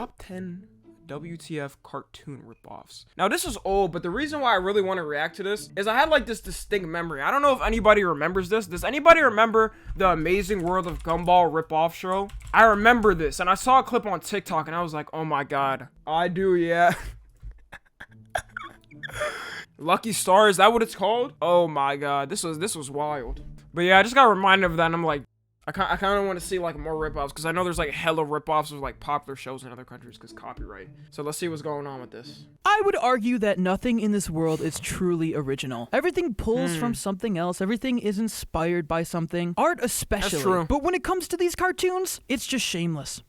Top 10 WTF cartoon ripoffs. Now this is old, but the reason why I really want to react to this is I had like this distinct memory. I don't know if anybody remembers this. Does anybody remember the Amazing World of Gumball ripoff show? I remember this, and I saw a clip on TikTok, and I was like, oh my god. I do, yeah. Lucky Star, is that what it's called? Oh my god, this was wild. But yeah, I just got reminded of that, and I'm like, I kind of want to see like more ripoffs, because I know there's like hella ripoffs of like popular shows in other countries because copyright. So let's see what's going on with this. I would argue that nothing in this world is truly original. Everything pulls from something else. Everything is inspired by something. Art especially. That's true. But when it comes to these cartoons, it's just shameless.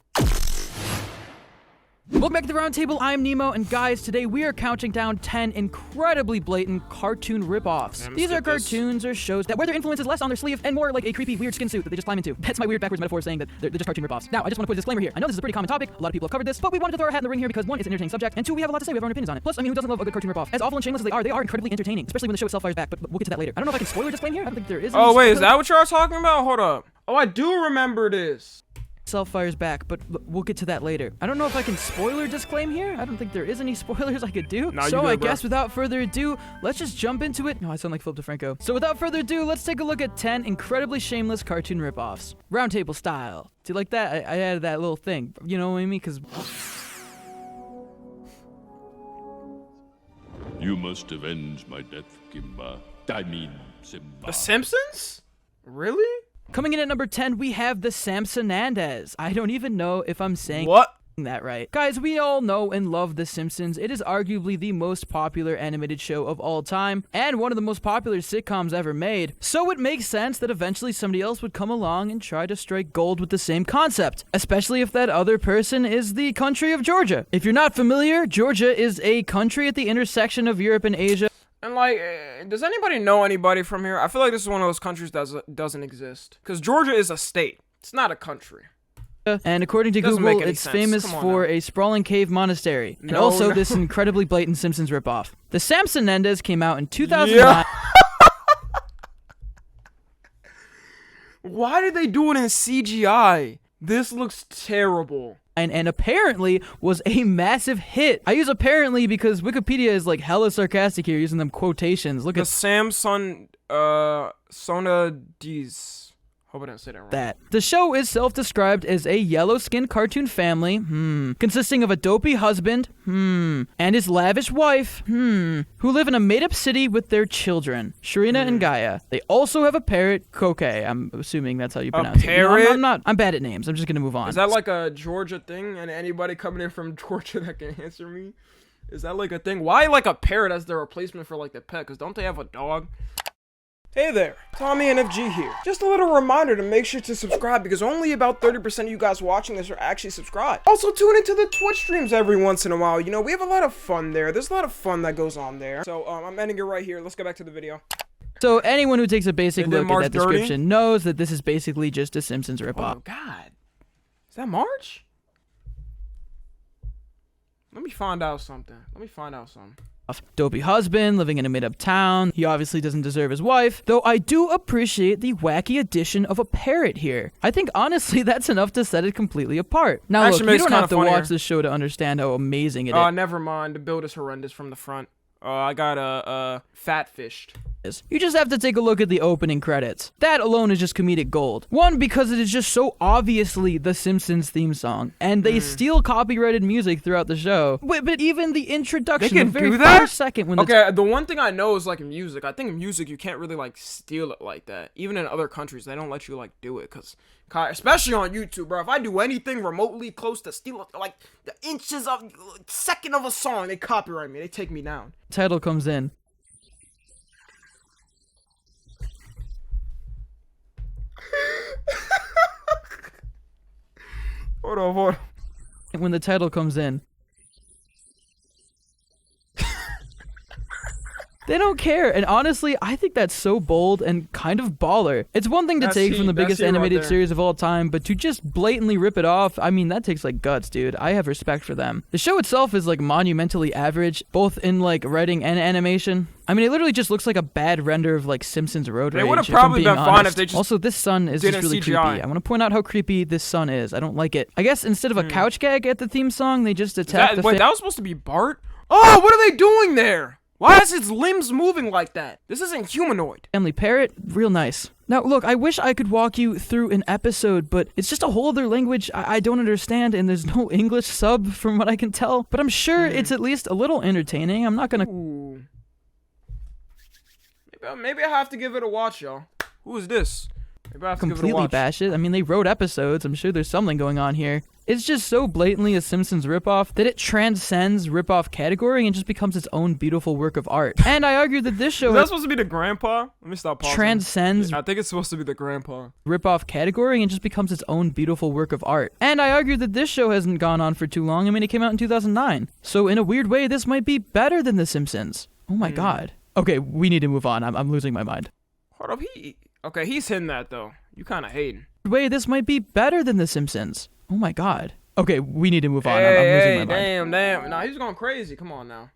Welcome back to the Roundtable. I'm Nemo, and guys, today we are counting down 10 incredibly blatant cartoon ripoffs. These are cartoons or shows that wear their influences less on their sleeve and more like a creepy, weird skin suit that they just climb into. That's my weird backwards metaphor saying that they're just cartoon ripoffs. Now, I just want to put a disclaimer here. I know this is a pretty common topic. A lot of people have covered this, but we wanted to throw our hat in the ring here because one, it's an entertaining subject, and two, we have a lot to say. We have our own opinions on it. Plus, I mean, who doesn't love a good cartoon ripoff? As awful and shameless as they are incredibly entertaining, especially when the show itself fires back. But we'll get to that later. I don't know if I can spoiler disclaim here. I don't think there is. Oh wait, is that what you're talking about? Hold up. Oh, I do remember this. Self fires back, but we'll get to that later. I don't know if I can spoiler disclaim here. I don't think there is any spoilers I could do. No, so I guess without further ado, let's just jump into it. No, I sound like Philip DeFranco. So without further ado, let's take a look at 10 incredibly shameless cartoon ripoffs. Roundtable style. Do you like that? I added that little thing. You know what I mean? Because you must avenge my death, Kimba. I mean, Simba. The Simpsons? Really? coming in at number 10, we have the Samsonandez. I don't even know if I'm saying that right. Guys, we all know and love The Simpsons. It is arguably the most popular animated show of all time, and one of the most popular sitcoms ever made. So it makes sense that eventually somebody else would come along and try to strike gold with the same concept, especially if that other person is the country of Georgia. If you're not familiar, Georgia is a country at the intersection of Europe and Asia. And like, does anybody know anybody from here? I feel like this is one of those countries that doesn't exist. Because Georgia is a state. It's not a country. And according to Google, it's famous for a sprawling cave monastery. And also this incredibly blatant Simpsons ripoff. The Samsonandez came out in 2009. Yeah. Why did they do it in CGI? This looks terrible. And apparently was a massive hit. I use apparently because Wikipedia is like hella sarcastic here, using them quotations. Look at Samson Sonadis. Hope I didn't say that wrong. The show is self-described as a yellow-skinned cartoon family, consisting of a dopey husband, and his lavish wife, who live in a made-up city with their children, Sharina and Gaia. They also have a parrot, Koke. I'm assuming that's how you pronounce it. Parrot? No, I'm bad at names. I'm just gonna move on. Is that like a Georgia thing? And anybody coming in from Georgia that can answer me? Is that like a thing? Why like a parrot as the replacement for like the pet? Because don't they have a dog? Hey there, Tommy NFG here. Just a little reminder to make sure to subscribe because only about 30% of you guys watching this are actually subscribed. Also tune into the Twitch streams every once in a while. You know, we have a lot of fun there. There's a lot of fun that goes on there. So I'm ending it right here. Let's go back to the video. So anyone who takes a basic look at that description knows that this is basically just a Simpsons ripoff. Oh God, is that March? Let me find out something. Dopey husband living in a made-up town. He obviously doesn't deserve his wife, though I do appreciate the wacky addition of a parrot here. I think honestly that's enough to set it completely apart. Now look, you don't have to watch this show to understand how amazing it is. Never mind. The build is horrendous from the front. I got fat fished. You just have to take a look at the opening credits. That alone is just comedic gold. One, because it is just so obviously the Simpsons theme song, and they steal copyrighted music throughout the show. But even the introduction, the very first second when the one thing I know is like music. I think music you can't really like steal it like that. Even in other countries, they don't let you like do it because, especially on YouTube, bro. If I do anything remotely close to steal like the inches of second of a song, they copyright me. They take me down. Title comes in. Hold on. When the title comes in. They don't care, and honestly, I think that's so bold and kind of baller. It's one thing to take from the biggest animated series of all time, but to just blatantly rip it off, I mean, that takes like guts, dude. I have respect for them. The show itself is like monumentally average, both in like writing and animation. I mean, it literally just looks like a bad render of like Simpsons Road Rage. It would have probably been fun if they just also, this sun is just really CGI. creepy. I want to point out how creepy this sun is. I don't like it. I guess instead of a couch gag at the theme song, they just attack Wait, that was supposed to be Bart? Oh, what are they doing there? Why is his limbs moving like that? This isn't humanoid. Family parrot, real nice. Now, look, I wish I could walk you through an episode, but it's just a whole other language I don't understand, and there's no English sub from what I can tell. But I'm sure it's at least a little entertaining. I'm not gonna... Ooh. Maybe I have to give it a watch, y'all. Who is this? Maybe I have to give it a completely watch. bash it. I mean, they wrote episodes. I'm sure there's something going on here. It's just so blatantly a Simpsons ripoff that it transcends ripoff category and just becomes its own beautiful work of art. And I argue that this show Is that supposed to be the grandpa? Let me stop pausing. transcends I think it's supposed to be the grandpa. ripoff category and just becomes its own beautiful work of art. And I argue that this show hasn't gone on for too long. I mean, it came out in 2009. So in a weird way, this might be better than The Simpsons. Oh my god. Okay, we need to move on. I'm losing my mind. Hold up, okay, he's hitting that though. You kind of hating. Way, this might be better than The Simpsons. Oh my god. Okay, we need to move on. I'm losing my mind. Damn. Nah, he's going crazy. Come on now.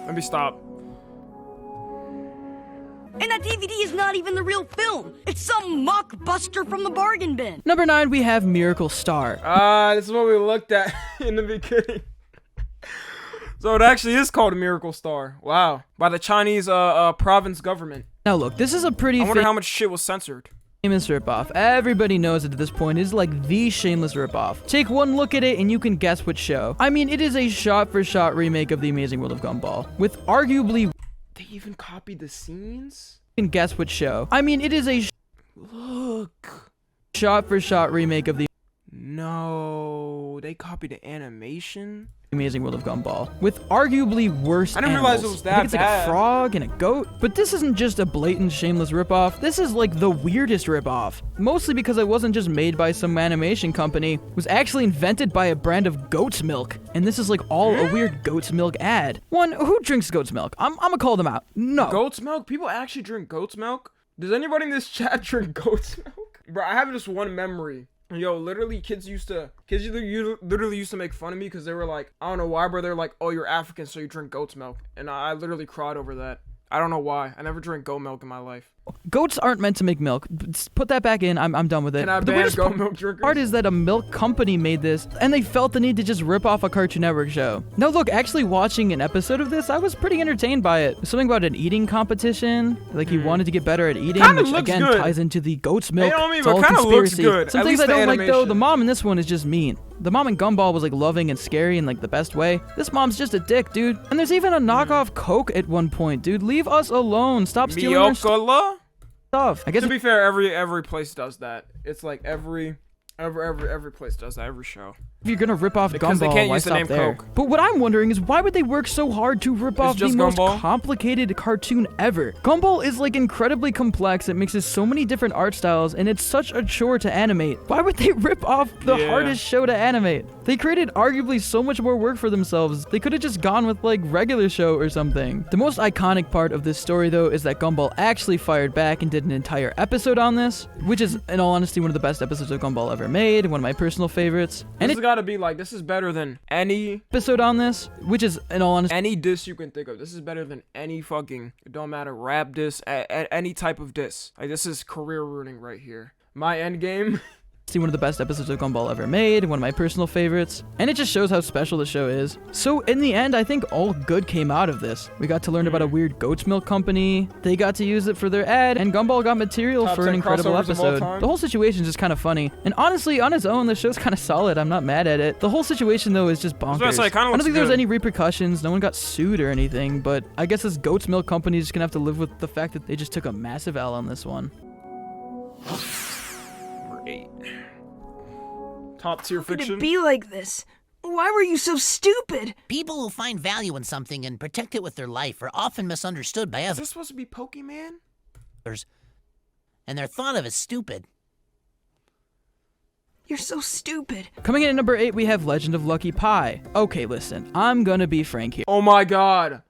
Let me stop. And that DVD is not even the real film. It's some mockbuster from the bargain bin. Number 9, we have Miracle Star. This is what we looked at in the beginning. So it actually is called a Miracle Star. Wow. By the Chinese province government. Now look, this is a pretty I wonder how much shit was censored. famous ripoff. Everybody knows it at this point. It is like the shameless ripoff. Take one look at it and you can guess which show. I mean, it is a shot-for-shot remake of The Amazing World of Gumball, with arguably... They even copied the scenes? You can guess which show. I mean, it is a Look. shot-for-shot remake of The No, they copied the animation? Amazing World of Gumball, with arguably worse I didn't realize it animals. was that I think it's like bad. a frog and a goat, but this isn't just a blatant shameless ripoff. This is like the weirdest ripoff. Mostly because it wasn't just made by some animation company. It was actually invented by a brand of goat's milk, and this is like all a weird goat's milk ad. One, who drinks goat's milk? I'm gonna call them out. No. Goat's milk? People actually drink goat's milk? Does anybody in this chat drink goat's milk? Bro, I have just one memory. Yo, literally, kids literally used to make fun of me because they were like, I don't know why, but they're like, oh, you're African, so you drink goat's milk. And I literally cried over that. I don't know why. I never drank goat milk in my life. Goats aren't meant to make milk. Put that back in. I'm done with it. Can I The ban weirdest goat milk drinkers? part is that a milk company made this, and they felt the need to just rip off a Cartoon Network show. Now look, actually watching an episode of this, I was pretty entertained by it. Something about an eating competition, like he wanted to get better at eating, Kinda which looks again good. ties into the goat's milk. Hey, I mean, It's but all kinda looks conspiracy. good. Some At things least I the don't like though, animation. the mom in this one is just mean. The mom in Gumball was like loving and scary in like the best way. This mom's just a dick, dude. And there's even a knockoff Coke at one point, dude. Leave us alone. Stop stealing our Miocola? stuff. I guess To be fair, every place does that. It's like every place does that. Every show. if you're gonna rip off Because they Gumball, can't why use the stop name there? Coke. But what I'm wondering is why would they work so hard to rip off the just most Gumball? complicated cartoon ever? Gumball is like incredibly complex. It mixes so many different art styles, and it's such a chore to animate. Why would they rip off the Yeah. hardest show to animate? They created arguably so much more work for themselves. They could have just gone with like regular show or something. The most iconic part of this story though is that Gumball actually fired back and did an entire episode on this, which is in all honesty one of the best episodes of Gumball ever made, one of my personal favorites. And This has got to be like, this is better than any episode on this, which is in all honesty diss you can think of. This is better than any fucking, it don't matter, rap diss, any type of diss. Like, this is career ruining right here. My end game. one of the best episodes of Gumball ever made, one of my personal favorites, and it just shows how special the show is. So in the end, I think all good came out of this. We got to learn about a weird goat's milk company, they got to use it for their ad, and Gumball got material Top for 10 an incredible crossovers of all episode. time. The whole situation's just kind of funny, and honestly, on its own, the show's kind of solid. I'm not mad at it. The whole situation though is just was bonkers. gonna say, it kinda I don't looks think there was good. any repercussions, no one got sued or anything, but I guess this goat's milk company is just gonna have to live with the fact that they just took a massive L on this one. Great. Top tier Could fiction. it be like this? Why were you so stupid? People who find value in something and protect it with their life are often misunderstood by Is others, this supposed to be Pokemon? and they're thought of as stupid. You're so stupid. Coming in at number 8, we have Legend of Lucky Pie. Okay, listen, I'm gonna be frank here. Oh my god.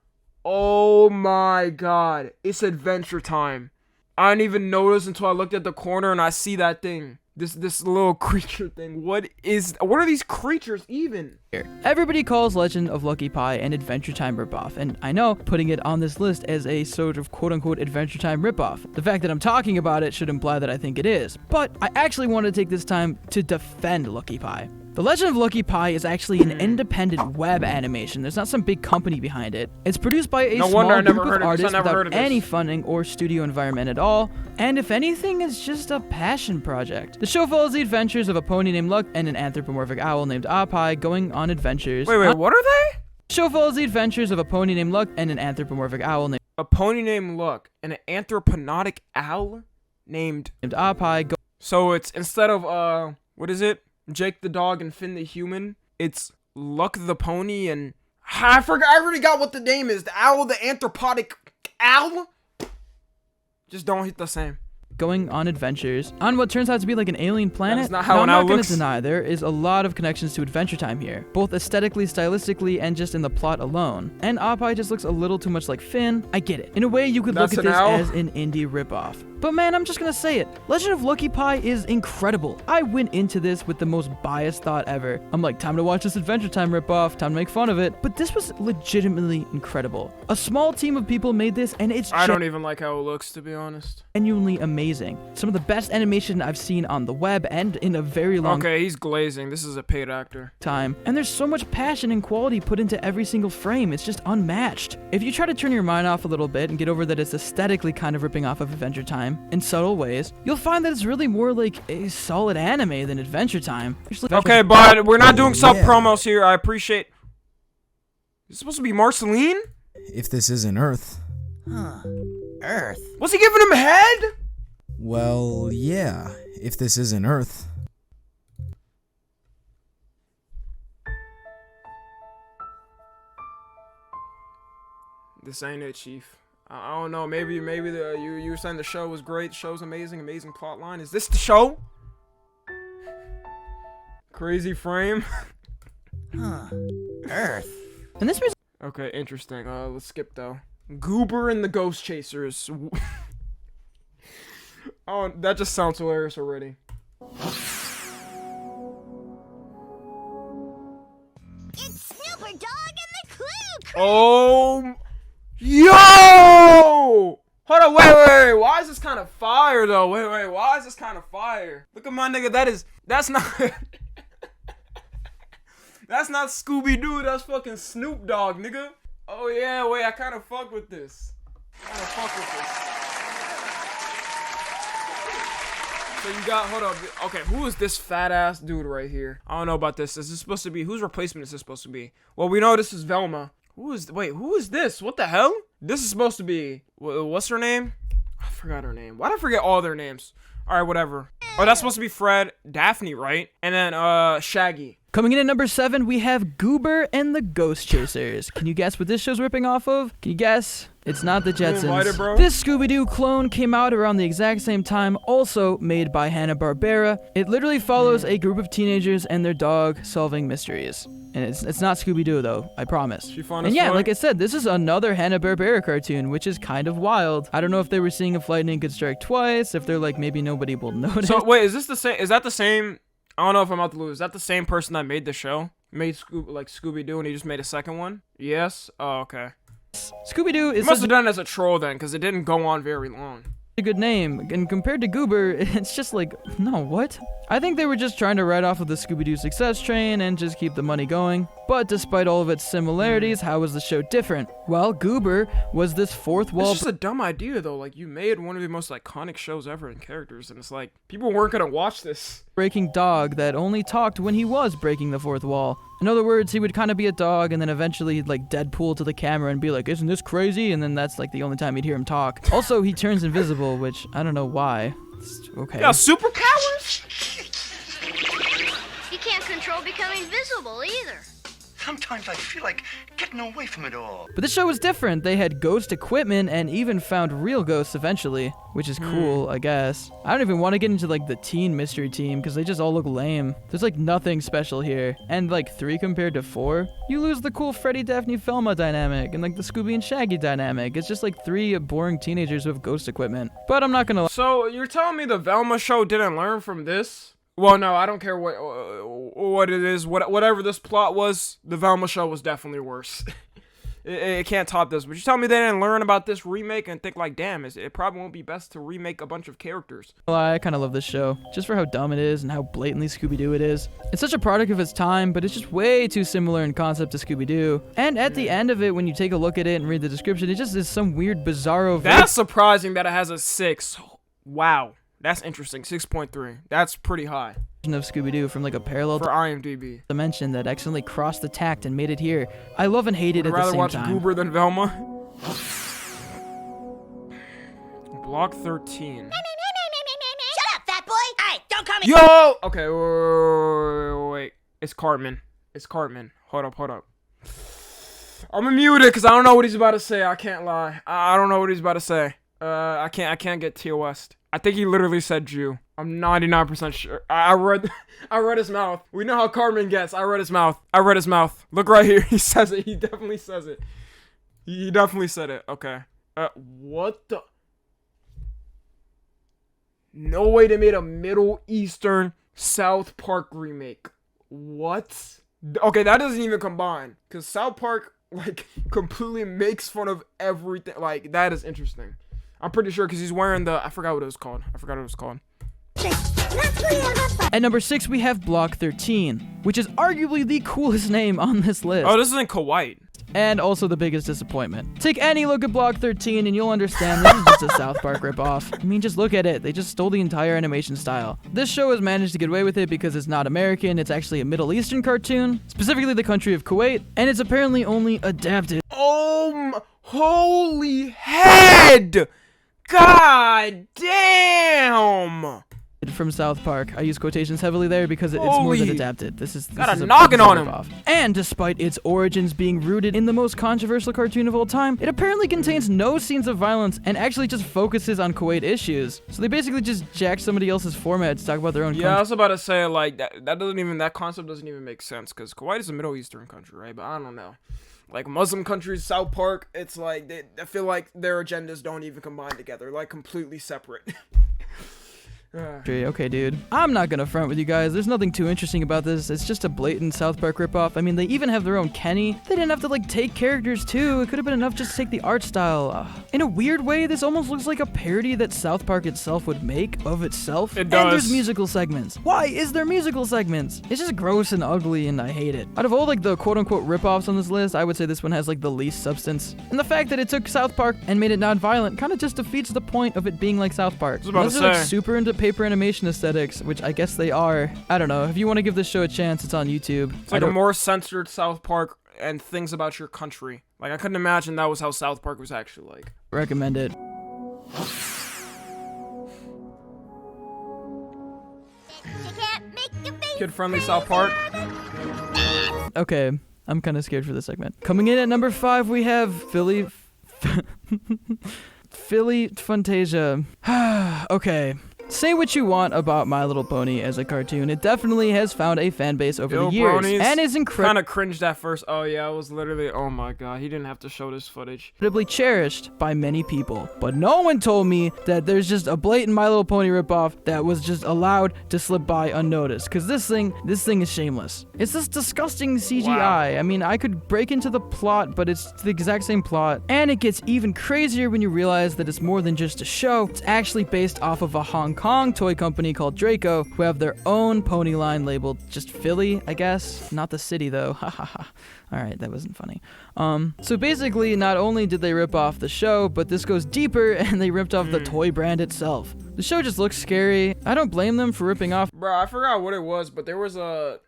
Oh my god. It's Adventure Time. I didn't even notice until I looked at the corner and I see that thing. This little creature thing. What are these creatures even? Everybody calls Legend of Lucky Pie an Adventure Time ripoff, and I know putting it on this list as a sort of quote-unquote Adventure Time ripoff. The fact that I'm talking about it should imply that I think it is, but I actually want to take this time to defend Lucky Pie. The Legend of Lucky Pie is actually an independent web animation. There's not some big company behind it. It's produced by a small group of artists without any funding or studio environment at all, and if anything, it's just a passion project. The show follows the adventures of a pony named Luck and an anthropomorphic owl named Apai going on adventures. Wait, what are they? The show follows the adventures of a pony named Luck and an anthropomorphic owl named A pony named Luck and an anthropomorphic owl named Apai. So it's instead of what is it? Jake the dog and Finn the human. It's Luck the pony and I forgot. I already got what the name is. The owl, the anthropodic owl. Just don't hit the same. Going on adventures on what turns out to be like an alien planet. That's not how an owl looks. I'm not gonna deny there is a lot of connections to Adventure Time here, both aesthetically, stylistically, and just in the plot alone. And Apai just looks a little too much like Finn. I get it. In a way, you could look at this as an indie ripoff. But man, I'm just gonna say it. Legend of Lucky Pie is incredible. I went into this with the most biased thought ever. I'm like, time to watch this Adventure Time ripoff, time to make fun of it. But this was legitimately incredible. A small team of people made this, and it's I don't even like how it looks, to be honest. Genuinely amazing. Some of the best animation I've seen on the web and in a very long he's glazing. This is a paid actor. Time. And there's so much passion and quality put into every single frame. It's just unmatched. If you try to turn your mind off a little bit and get over that it's aesthetically kind of ripping off of Adventure Time in subtle ways, you'll find that it's really more like a solid anime than Adventure Time. Okay, but we're not doing self-promos here. I appreciate... Is it supposed to be Marceline? If this isn't Earth. Huh. Earth? Was he giving him head? Well, yeah. If this isn't Earth. This ain't it, Chief. I don't know. Maybe you were saying the show was great. The show's amazing plot line. Is this the show? Crazy frame. Huh. Earth. And this was okay, interesting. Let's skip though. Goober and the Ghost Chasers. Oh, that just sounds hilarious already. It's Snooper Dog and the Clue Crew! Oh, yo! Hold on, wait. Why is this kind of fire though? Wait. Why is this kind of fire? Look at my nigga. That's not. That's not Scooby-Doo. That's fucking Snoop Dogg, nigga. Oh yeah, wait. I kind of fuck with this. So you got, hold up. Okay, who is this fat ass dude right here? I don't know about this. Is this supposed to be, whose replacement is this supposed to be? Well, we know this is Velma. Who is this? What the hell? This is supposed to be, what's her name? I forgot her name. Why did I forget all their names? All right, whatever. Oh, that's supposed to be Fred, Daphne, right? And then, Shaggy. Coming in at number 7, we have Goober and the Ghost Chasers. Can you guess what this show's ripping off of? Can you guess? It's not the Jetsons. This Scooby-Doo clone came out around the exact same time, also made by Hanna-Barbera. It literally follows a group of teenagers and their dog solving mysteries. And it's not Scooby-Doo though, I promise. And yeah, like I said, this is another Hanna-Barbera cartoon, which is kind of wild. I don't know if they were seeing if lightning could strike twice, if they're like, maybe nobody will notice. So wait, is that the same? I don't know if I'm about to lose. Is that the same person that made the show? Made Scooby-Doo and he just made a second one? Yes? Oh, okay. Scooby-Doo is... He must have done it as a troll then, because it didn't go on very long. A good name, and compared to Goober, it's just like, no, what? I think they were just trying to ride off of the Scooby-Doo success train and just keep the money going. But despite all of its similarities, how was the show different? Well, Goober was this fourth wall... It's just a dumb idea, though. Like, you made one of the most iconic shows ever in characters, and it's like, people weren't gonna watch this. Breaking dog that only talked when he was breaking the fourth wall. In other words, he would kind of be a dog, and then eventually he'd like Deadpool to the camera and be like, isn't this crazy? And then that's like the only time you'd hear him talk. Also, he turns invisible, which I don't know why. It's okay. Yeah, superpowers? You can't control becoming visible either. Sometimes I feel like getting away from it all. But this show was different. They had ghost equipment and even found real ghosts eventually, which is cool, I guess. I don't even want to get into like the teen mystery team because they just all look lame. There's like nothing special here. And like 3 compared to 4, you lose the cool Freddy, Daphne, Velma dynamic and like the Scooby and Shaggy dynamic. It's just like 3 boring teenagers with ghost equipment. But I'm not gonna. So you're telling me the Velma show didn't learn from this? Well, no, I don't care what it is. Whatever this plot was, the Velma show was definitely worse. it can't top this. But you tell me they didn't learn about this remake and think like, damn, it probably won't be best to remake a bunch of characters. Well, I kind of love this show, just for how dumb it is and how blatantly Scooby-Doo it is. It's such a product of its time, but it's just way too similar in concept to Scooby-Doo. And at the end of it, when you take a look at it and read the description, it just is some weird, bizarro... That's surprising that it has a 6. Wow. That's interesting. 6.3. That's pretty high. Of Scooby-Doo from like a parallel for IMDb dimension that accidentally crossed the tact and made it here. I love and hate it at the same time. Would rather watch Goober than Velma. Block 13. Shut up, fat boy! Hey, don't come in. Yo! Okay, wait. It's Cartman. It's Cartman. Hold up. I'm gonna mute it because I don't know what he's about to say. I can't lie. I don't know what he's about to say. I can't get TOS. I think he literally said Jew. I'm 99% sure. I read his mouth. We know how Cartman gets. I read his mouth. Look right here. He says it. He definitely says it. He definitely said it. Okay. What the? No way they made a Middle Eastern South Park remake. What? Okay, that doesn't even combine. Because South Park, like, completely makes fun of everything. Like, that is interesting. I'm pretty sure because he's wearing the... I forgot what it was called. At number 6, we have Block 13, which is arguably the coolest name on this list. Oh, this is in Kuwait. And also the biggest disappointment. Take any look at Block 13 and you'll understand this is just a South Park ripoff. I mean, just look at it. They just stole the entire animation style. This show has managed to get away with it because it's not American. It's actually a Middle Eastern cartoon, specifically the country of Kuwait, and it's apparently only adapted. Holy head! God damn! From South Park. I use quotations heavily there because it's more than adapted. This is got a noggin on him. And despite its origins being rooted in the most controversial cartoon of all time, it apparently contains no scenes of violence and actually just focuses on Kuwait issues. So they basically just jack somebody else's format to talk about their own country. Yeah, I was about to say, like, that concept doesn't even make sense because Kuwait is a Middle Eastern country, right? But I don't know. Like, Muslim countries, South Park, it's like, I feel like their agendas don't even combine together. Like, completely separate. Okay, dude. I'm not gonna front with you guys. There's nothing too interesting about this. It's just a blatant South Park ripoff. I mean, they even have their own Kenny. They didn't have to, like, take characters, too. It could have been enough just to take the art style. In a weird way, this almost looks like a parody that South Park itself would make of itself. It does. And there's musical segments. Why is there musical segments? It's just gross and ugly, and I hate it. Out of all, like, the quote-unquote ripoffs on this list, I would say this one has, like, the least substance. And the fact that it took South Park and made it non-violent kind of just defeats the point of it being like South Park. Unless they're, like, super into paper animation aesthetics, which I guess they are. I don't know. If you want to give this show a chance, it's on YouTube. It's like a more censored South Park and things about your country. Like, I couldn't imagine that was how South Park was actually like. Recommend it. Kid-friendly South Park. Okay, I'm kind of scared for this segment. Coming in at number 5, we have Philly Fantasia. Okay. Say what you want about My Little Pony as a cartoon, it definitely has found a fan base over the years, and is incredibly kind of cringed at first. Oh yeah, I was literally, oh my god, he didn't have to show this footage. Incredibly cherished by many people, but no one told me that there's just a blatant My Little Pony ripoff that was just allowed to slip by unnoticed, because this thing is shameless. It's this disgusting CGI. Wow. I mean, I could break into the plot, but it's the exact same plot, and it gets even crazier when you realize that it's more than just a show. It's actually based off of a Hong Kong toy company called Draco, who have their own pony line labeled just Philly, I guess. Not the city, though. Alright, that wasn't funny. So basically, not only did they rip off the show, but this goes deeper, and they ripped off the toy brand itself. The show just looks scary. I don't blame them for ripping off. Bro, I forgot what it was, but there was a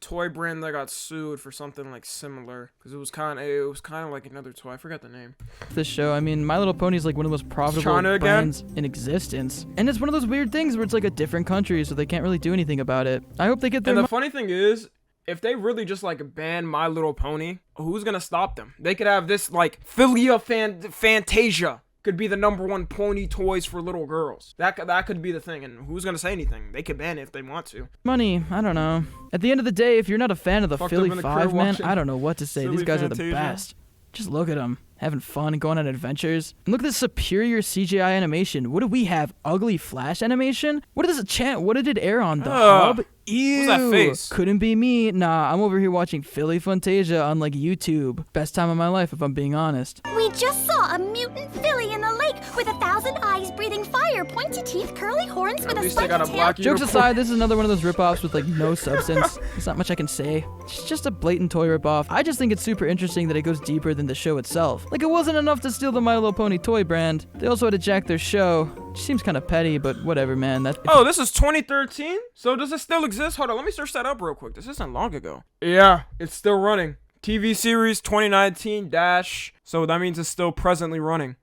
toy brand that got sued for something like similar, because it was kind of like another toy. I forgot the name. This show, I mean, My Little Pony is like one of the most profitable brands in existence, and it's one of those weird things where it's like a different country, so they can't really do anything about it. I hope they get their. And the funny thing is, if they really just like ban My Little Pony, who's gonna stop them? They could have this like Fantasia could be the #1 pony toys for little girls. That could be the thing, and who's gonna say anything? They could ban it if they want to. Money, I don't know. At the end of the day, if you're not a fan of the Fucked Philly up in the 5, crib man, watching I don't know what to say. These silly guys are the Fantasia. best. Just look at them, having fun and going on adventures. And look at this superior CGI animation. What do we have? Ugly Flash animation? What is this What did it air on? The Hub? Ew. What's that face? Couldn't be me. Nah, I'm over here watching Philly Fantasia on like YouTube. Best time of my life, if I'm being honest. We just saw a mutant filly in the lake with 1,000 eyes, breathing fire, pointy teeth, curly horns, with a least they got spiky a tail. black Jokes unicorn. aside, this is another one of those ripoffs with like no substance. There's not much I can say. It's just a blatant toy ripoff. I just think it's super interesting that it goes deeper than the show itself. Like, it wasn't enough to steal the My Little Pony toy brand. They also had to jack their show. Which seems kind of petty, but whatever, man. Oh, this is 2013? So does it still exist? Hold on, let me search that up real quick. This isn't long ago. Yeah, it's still running. TV series 2019 dash. So that means it's still presently running.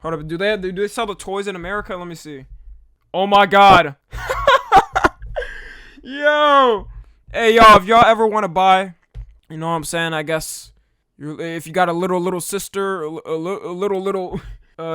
Hold up, do they sell the toys in America? Let me see. Oh my god. Yo. Hey y'all, if y'all ever want to buy, you know what I'm saying, I guess if you got a little sister, a little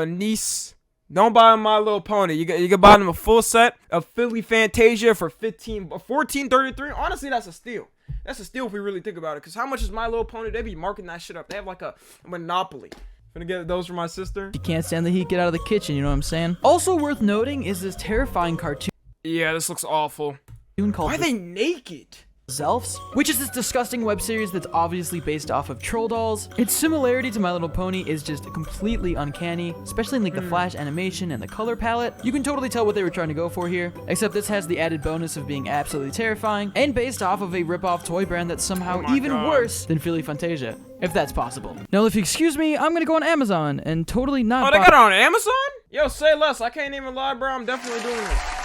niece, don't buy them My Little Pony. You can buy them a full set of Philly Fantasia for $14.33. Honestly, that's a steal. That's a steal if we really think about it. Cause how much is My Little Pony? They be marking that shit up. They have like a monopoly. Gonna get those for my sister. You can't stand the heat, get out of the kitchen, you know what I'm saying? Also worth noting is this terrifying cartoon Yeah, this looks awful. called Why are they naked? Zelfs, which is this disgusting web series that's obviously based off of troll dolls. Its similarity to My Little Pony is just completely uncanny, especially in like the flash animation and the color palette. You can totally tell what they were trying to go for here, except this has the added bonus of being absolutely terrifying and based off of a rip-off toy brand that's somehow even worse than Philly Fantasia, if that's possible. Now, if you excuse me, I'm gonna go on Amazon and totally not Oh, they got it on Amazon? Yo, say less. I can't even lie, bro. I'm definitely doing this.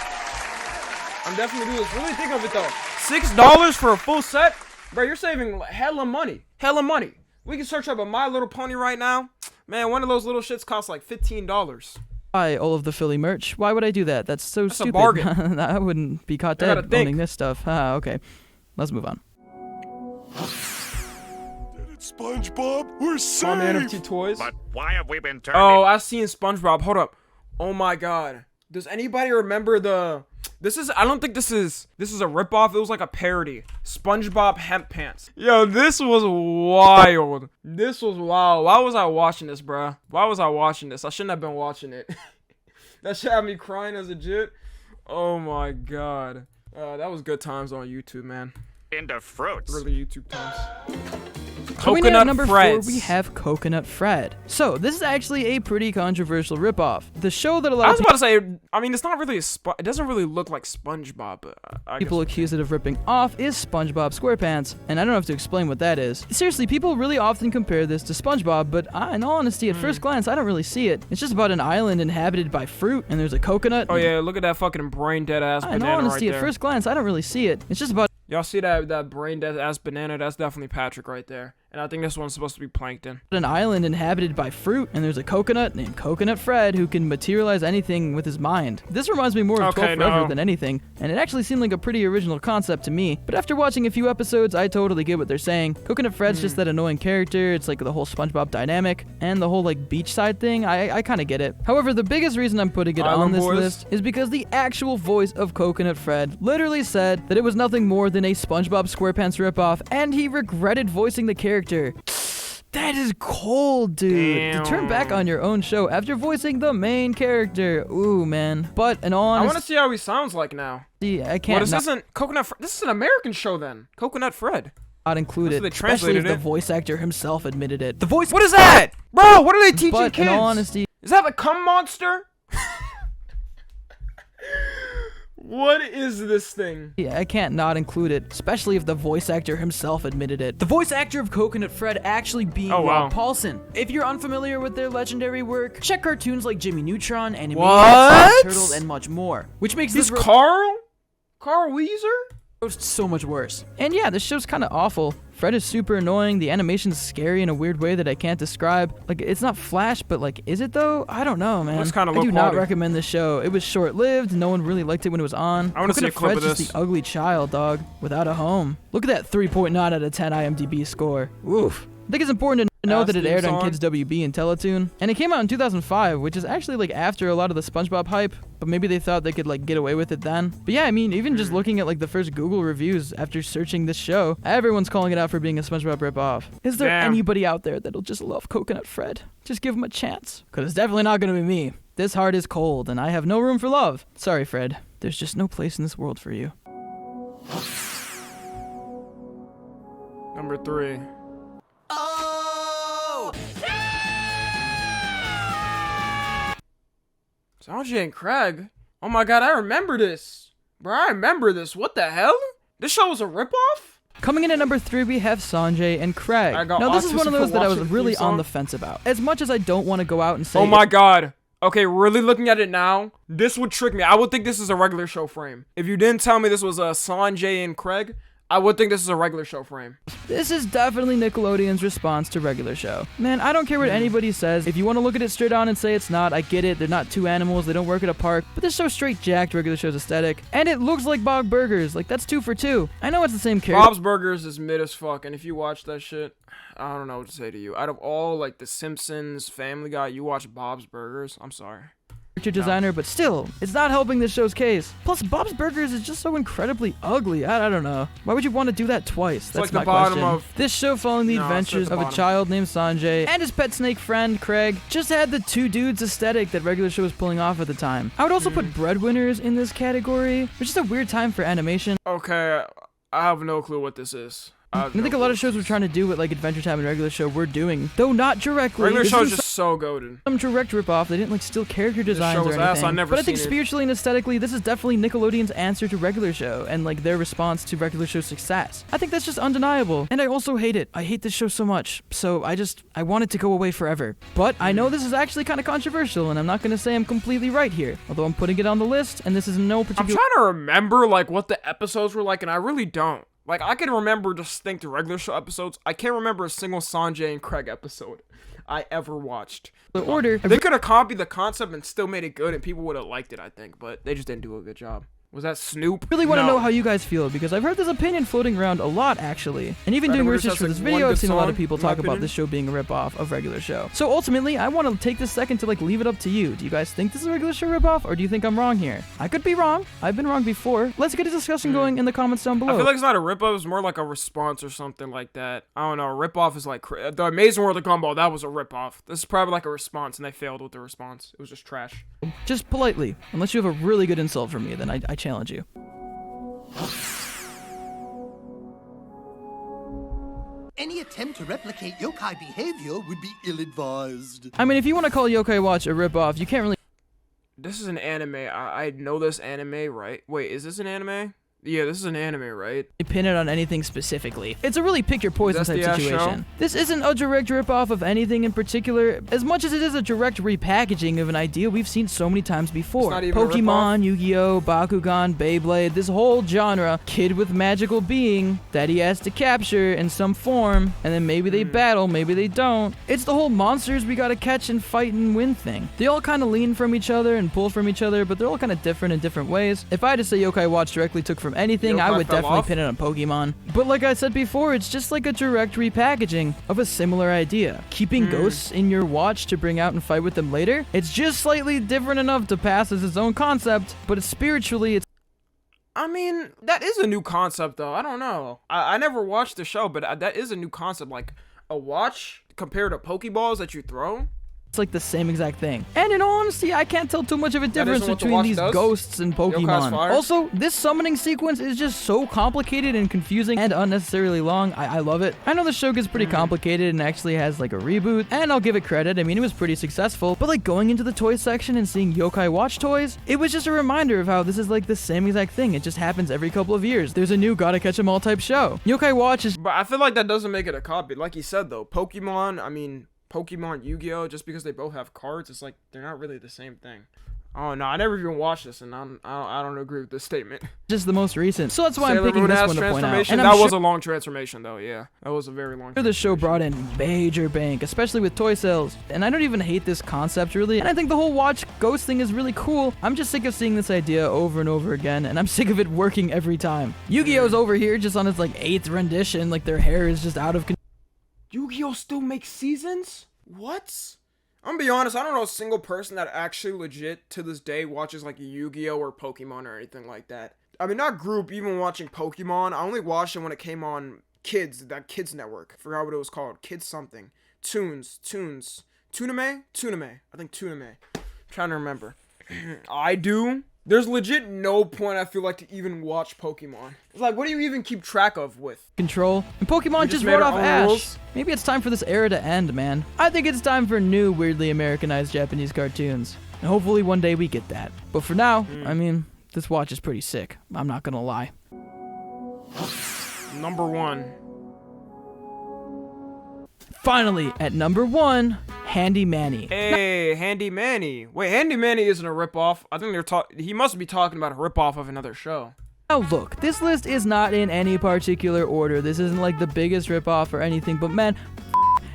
Really think of it though. $6 for a full set? Bro, you're saving hella money. Hella money. We can search up a My Little Pony right now. Man, one of those little shits costs like $15. buy all of the Philly merch. Why would I do that? That's so stupid. A bargain. I wouldn't be caught I gotta dead think. owning this stuff. Ah, okay. Let's move on. SpongeBob, we're safe. On the NFT toys. But why have we been turned Oh, I've seen SpongeBob. Hold up. Oh my god. Does anybody remember I don't think this is a ripoff. It was like a parody. SpongeBob Hemp Pants. Yo, this was wild. This was wild. Why was I watching this, bruh? Why was I watching this? I shouldn't have been watching it. That shit had me crying as a jit. Oh my god. That was good times on YouTube, man. into fruits? Really YouTube times. Coming in at number 4, Freds. we have Coconut Fred. So, this is actually a pretty controversial ripoff. The show that a I lot was of about to say, I mean, it's not really it doesn't really look like SpongeBob, but I people guess accuse it of ripping off is SpongeBob SquarePants, and I don't have to explain what that is. Seriously, people really often compare this to SpongeBob, but in all honesty, at first glance, I don't really see it. It's just about an island inhabited by fruit, and there's a coconut. Oh yeah, look at that fucking brain dead ass In banana all honesty, right at there. first glance, I don't really see it. It's just about Y'all see that brain dead ass banana? That's definitely Patrick right there. And I think this one's supposed to be Plankton. an island inhabited by fruit, and there's a coconut named Coconut Fred who can materialize anything with his mind. This reminds me more of Okay, 12 Forever no. than anything, and it actually seemed like a pretty original concept to me. But after watching a few episodes, I totally get what they're saying. Coconut Fred's just that annoying character. It's like the whole SpongeBob dynamic, and the whole like beachside thing. I kind of get it. However, the biggest reason I'm putting it on Island this Boys. list is because the actual voice of Coconut Fred literally said that it was nothing more than a SpongeBob SquarePants ripoff, and he regretted voicing the character. That is cold, dude. To turn back on your own show after voicing the main character. Ooh, man. But in all I want to honesty, see how he sounds like now. I can't This isn't Coconut Fred. This is an American show then. Coconut Fred. not include it, That's what they especially if translated the it. voice actor himself admitted it. The voice. What is that? Bro, what are they teaching But kids? in all honesty, Is that the cum monster? What is this thing? I can't not include it, especially if the voice actor himself admitted it. The voice actor of Coconut Fred actually being Oh, wow. Rob Paulson. If you're unfamiliar with their legendary work, check cartoons like Jimmy Neutron, Animaniacs, What? Turtles, and much more. Which makes He's this Carl? Carl Weezer? so much worse. And yeah, this show's kind of awful. Fred is super annoying. The animation's scary in a weird way that I can't describe. Like, it's not Flash, but like, is it though? I don't know, man. Looks kinda I do low not quality. recommend this show. It was short-lived. No one really liked it when it was on. I want to see a clip of Fred's this. just the ugly child, dog, without a home. Look at that 3.9 out of 10 IMDb score. Oof. I think it's important to know that it aired on Kids WB and Teletoon, and it came out in 2005, which is actually like after a lot of the SpongeBob hype, but maybe they thought they could like get away with it then. But yeah, I mean, even just looking at like the first Google reviews after searching this show, everyone's calling it out for being a SpongeBob ripoff. Is there anybody out there that'll just love Coconut Fred? Just give him a chance, because it's definitely not gonna be me. This heart is cold, and I have no room for love. Sorry, Fred. There's just no place in this world for you. Number 3. Sanjay and Craig? Oh my god, I remember this. Bro, I remember this. What the hell? This show was a ripoff? Coming in at number 3, we have Sanjay and Craig. I got Now, this is one of autism those for that I was watching the really theme on the song. fence about. As much as I don't want to go out and say, Oh my god. Okay, really looking at it now, this would trick me. I would think this is a regular show frame. If you didn't tell me this was Sanjay and Craig, I would think this is a regular show frame. this is definitely Nickelodeon's response to regular show. Man, I don't care what anybody says. If you want to look at it straight on and say it's not, I get it. They're not two animals. They don't work at a park. But this show's straight jacked regular show's aesthetic. And it looks like Bog Burgers. Like, that's 2 for 2. I know it's the same character. Bob's Burgers is mid as fuck, and if you watch that shit, I don't know what to say to you. Out of all, like, The Simpsons, Family Guy, you watch Bob's Burgers? I'm sorry. Designer, but still, it's not helping this show's case. Plus, Bob's Burgers is just so incredibly ugly. I don't know. Why would you want to do that twice? That's like the my bottom question. of- This show, following the No, it's at adventures the of a bottom. child named Sanjay and his pet snake friend Craig, just had the two dudes aesthetic that regular show was pulling off at the time. I would also put Breadwinners in this category, which is a weird time for animation. Okay, I have no clue what this is. I think a lot of shows were trying to do what like Adventure Time and regular show were doing, though not directly. Regular This show's isn't just so goated. some direct ripoff. They didn't like steal character designs show or was anything. ass. I never but I think seen it. spiritually and aesthetically, this is definitely Nickelodeon's answer to regular show and like their response to regular show's success. I think that's just undeniable. And I also hate it. I hate this show so much. So I want it to go away forever. But I know this is actually kind of controversial, and I'm not gonna say I'm completely right here. Although I'm putting it on the list, and this is no I'm particular. trying to remember, like, what the episodes were like, and I really don't. Like, I can remember distinct regular show episodes. I can't remember a single Sanjay and Craig episode I ever watched. order. They could have copied the concept and still made it good, and people would have liked it, I think, but they just didn't do a good job. Was that Snoop? Really want to No. know how you guys feel, because I've heard this opinion floating around a lot, actually. And even Right, doing where it research says, for like, this one video, good I've seen a lot song, of people in my talk about opinion. this show being a ripoff of regular show. So ultimately, I want to take this second to like leave it up to you. Do you guys think this is a regular show ripoff, or do you think I'm wrong here? I could be wrong. I've been wrong before. Let's get a discussion going in the comments down below. I feel like it's not a ripoff, it's more like a response or something like that. I don't know, a ripoff is like, The Amazing World of Gumball, that was a ripoff. This is probably like a response, and they failed with the response. It was just trash. Just politely. Unless you have a really good insult for me, then I challenge you. Any attempt to replicate yokai behavior would be ill-advised. I mean, if you want to call Yokai Watch a ripoff, you can't really This is an anime. I know this anime, right? Wait, is this an anime? Yeah, this is an anime, right? pin it on anything specifically. It's a really pick your poison Is that type the ass situation. show? This isn't a direct ripoff of anything in particular, as much as it is a direct repackaging of an idea we've seen so many times before. not even a Pokemon, Yu-Gi-Oh, Bakugan, Beyblade, this whole genre, kid with magical being that he has to capture in some form, and then maybe they battle, maybe they don't. It's the whole monsters we gotta catch and fight and win thing. They all kind of lean from each other and pull from each other, but they're all kind of different in different ways. If I had to say Yokai Watch directly took from anything, I Yokai would fell definitely off? pin it on Pokemon. But like I said before, it's just like a direct repackaging of a similar idea. Keeping ghosts in your watch to bring out and fight with them later, it's just slightly different enough to pass as its own concept, but it's spiritually, it's I mean, that is a new concept, though. I don't know. I never watched the show, but that is a new concept. Like, a watch compared to Pokeballs that you throw? like the same exact thing. And in all honesty, I can't tell too much of a difference isn't what the between watch these does? ghosts and Yokai's Pokemon. fire? Also, this summoning sequence is just so complicated and confusing and unnecessarily long. I love it. I know the show gets pretty complicated and actually has like a reboot, and I'll give it credit. I mean, it was pretty successful, but like going into the toy section and seeing Yokai Watch toys, it was just a reminder of how this is like the same exact thing. It just happens every couple of years. There's a new gotta catch 'em all type show. Yokai Watch is But I feel like that doesn't make it a copy. Like you said, though, Pokemon, Yu-Gi-Oh, just because they both have cards, it's like, they're not really the same thing. Oh no, I never even watched this, and I don't agree with this statement. Just the most recent, so that's why Sailor I'm picking Moon this ass one to point out. transformation. And That I'm was sure a long transformation, though. Yeah, that was a very long. the show brought in major bank, especially with toy sales. And I don't even hate this concept really. And I think the whole watch ghost thing is really cool. I'm just sick of seeing this idea over and over again, and I'm sick of it working every time. Yu-Gi-Oh's over here just on its like 8th rendition, like their hair is just out of control. Yu-Gi-Oh still makes seasons? What? I'm gonna be honest, I don't know a single person that actually legit to this day watches like Yu-Gi-Oh or Pokemon or anything like that. I mean, not group, even watching Pokemon. I only watched it when it came on Kids, that Kids network. Forgot what it was called. Kids something. Tooname? I think Tooname. Trying to remember. I do. There's legit no point, I feel like, to even watch Pokemon. It's like, what do you even keep track of with? Control. And Pokemon just made wrote our off own Ash. rules? Maybe it's time for this era to end, man. I think it's time for new, weirdly Americanized Japanese cartoons. And hopefully one day we get that. But for now, I mean, this watch is pretty sick. I'm not gonna lie. Number 1. Finally, at number 1, Handy Manny. Hey, Handy Manny. Wait, Handy Manny isn't a ripoff. I think he must be talking about a ripoff of another show. Now look, this list is not in any particular order. This isn't like the biggest ripoff or anything, but man,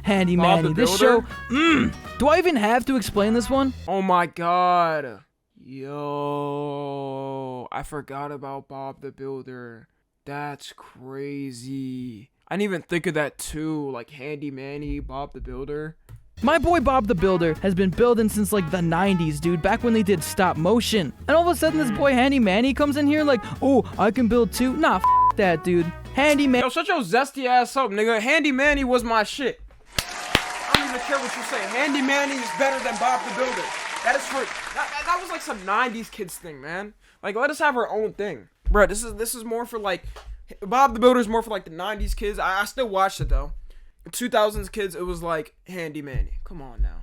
Handy Bob Manny. the This show, Builder? do I even have to explain this one? Oh my god. Yo, I forgot about Bob the Builder. That's crazy. I didn't even think of that too, like Handy Manny, Bob the Builder. My boy Bob the Builder has been building since like the 90s, dude, back when they did stop motion. And all of a sudden this boy Handy Manny comes in here like, oh, I can build too. Nah, that, dude. Handy Manny. Yo, shut your zesty ass up, nigga. Handy Manny was my shit. I don't even care what you say. Handy Manny is better than Bob the Builder. That is for that was like some 90s kids thing, man. Like, let us have our own thing. Bro, this is more for like Bob the Builder is more for like the 90s kids. I still watched it though. The 2000s kids, it was like Handy Manny. Come on now.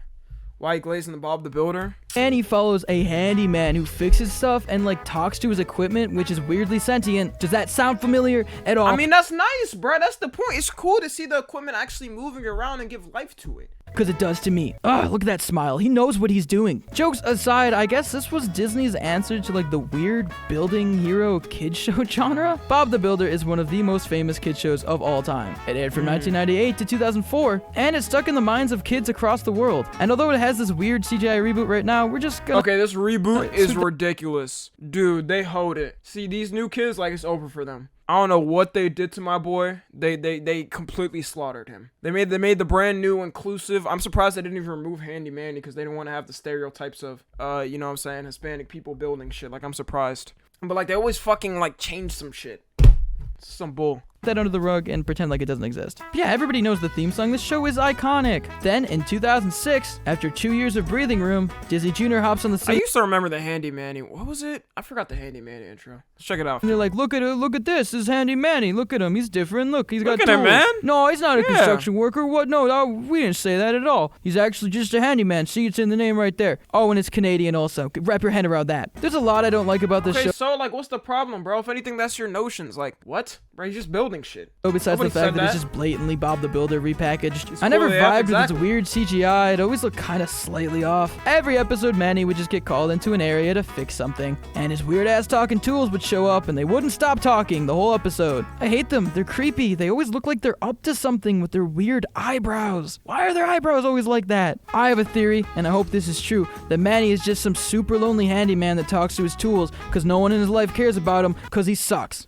White Glaze and the Bob the Builder. And he follows a handyman who fixes stuff and like talks to his equipment, which is weirdly sentient. Does that sound familiar at all? I mean, that's nice, bro. That's the point. It's cool to see the equipment actually moving around and give life to it. Because it does to me. Ugh, look at that smile. He knows what he's doing. Jokes aside, I guess this was Disney's answer to like the weird building hero kid show genre. Bob the Builder is one of the most famous kid shows of all time. It aired from 1998 to 2004, and it's stuck in the minds of kids across the world. And although it has this weird CGI reboot right now, we're just gonna... Okay, this reboot is ridiculous. Dude, they hold it. See, these new kids, like, it's over for them. I don't know what they did to my boy. They completely slaughtered him. They made the brand new inclusive. I'm surprised they didn't even remove Handy Manny because they didn't want to have the stereotypes of you know what I'm saying, Hispanic people building shit. Like, I'm surprised. But like, they always fucking like change some shit. Some bull. That under the rug and pretend like it doesn't exist. But yeah, everybody knows the theme song. This show is iconic. Then in 2006, after 2 years of breathing room, Disney Junior hops on the scene. I used to remember the Handy Manny. What was it? I forgot the Handy Manny intro. Let's check it out. And they're like, look at it, look at this. This is Handy Manny. Look at him. He's different. Look, he's got Look at him, tools. man. No, he's not a construction worker. What? No, we didn't say that at all. He's actually just a handyman. See, it's in the name right there. Oh, and it's Canadian also. Wrap your head around that. There's a lot I don't like about this show. So like, what's the problem, bro? If anything, that's your notions. Like, what? Bro, you're just building shit. Oh, besides the Nobody fact said that it's that. just blatantly Bob the Builder repackaged. It's I never cool, yeah, vibed exactly. with its weird CGI. It always looked kind of slightly off. Every episode, Manny would just get called into an area to fix something, and his weird-ass talking tools would show up, and they wouldn't stop talking the whole episode. I hate them. They're creepy. They always look like they're up to something with their weird eyebrows. Why are their eyebrows always like that? I have a theory, and I hope this is true, that Manny is just some super lonely handyman that talks to his tools because no one in his life cares about him because he sucks.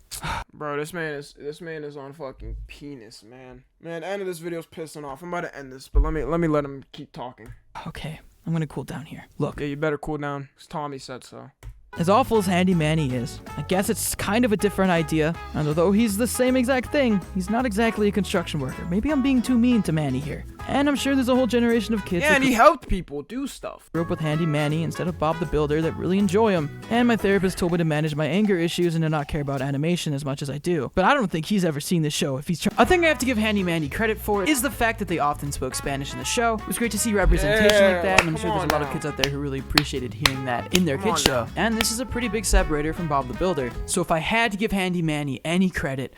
Bro, this man is on fucking penis, man. Man, the end of this video's pissing off. I'm about to end this, but let me let him keep talking. Okay, I'm gonna cool down here. Look. Yeah, you better cool down, 'cause Tommy said so. As awful as Handy Manny is, I guess it's kind of a different idea, and although he's the same exact thing, he's not exactly a construction worker. Maybe I'm being too mean to Manny here. And I'm sure there's a whole generation of kids Yeah, and he helped people do stuff. grew up with Handy Manny instead of Bob the Builder that really enjoy him. And my therapist told me to manage my anger issues and to not care about animation as much as I do. But I don't think he's ever seen this show if he's A thing I have to give Handy Manny credit for is the fact that they often spoke Spanish in the show. It was great to see representation like that, and I'm sure there's a lot of kids out there who really appreciated hearing that in their kids show. And this is a pretty big separator from Bob the Builder. So if I had to give Handy Manny any credit,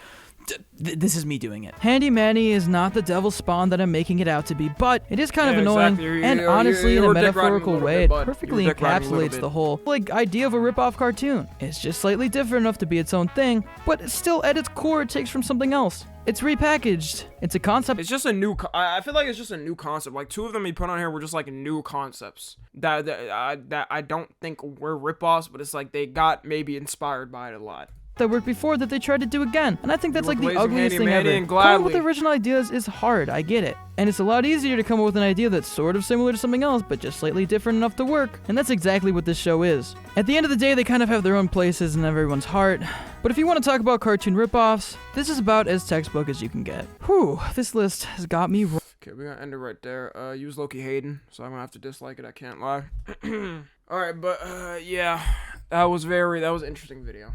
This is me doing it. Handy Manny is not the devil spawn that I'm making it out to be, but it is kind of annoying, exactly. and honestly, you in a were dick riding metaphorical a little way, bit, it bud. perfectly You were dick riding a little encapsulates bit. the whole, like, idea of a rip-off cartoon. It's just slightly different enough to be its own thing, but still, at its core, it takes from something else. It's repackaged. It's a concept. It's just a new. I feel like it's just a new concept. Like 2 of them he put on here were just like new concepts that I don't think were ripoffs, but it's like they got maybe inspired by it a lot. That worked before that they tried to do again, and I think that's You like were the blazing ugliest Handy thing Manny ever. and Coming up with gladly. original ideas is hard, I get it, and it's a lot easier to come up with an idea that's sort of similar to something else, but just slightly different enough to work, and that's exactly what this show is. At the end of the day, they kind of have their own places in everyone's heart, but if you want to talk about cartoon ripoffs, this is about as textbook as you can get. Whew, this list has got me. Okay, we're gonna end it right there. Use Loki Hayden, so I'm gonna have to dislike it. I can't lie. All right, but yeah, that was an interesting video.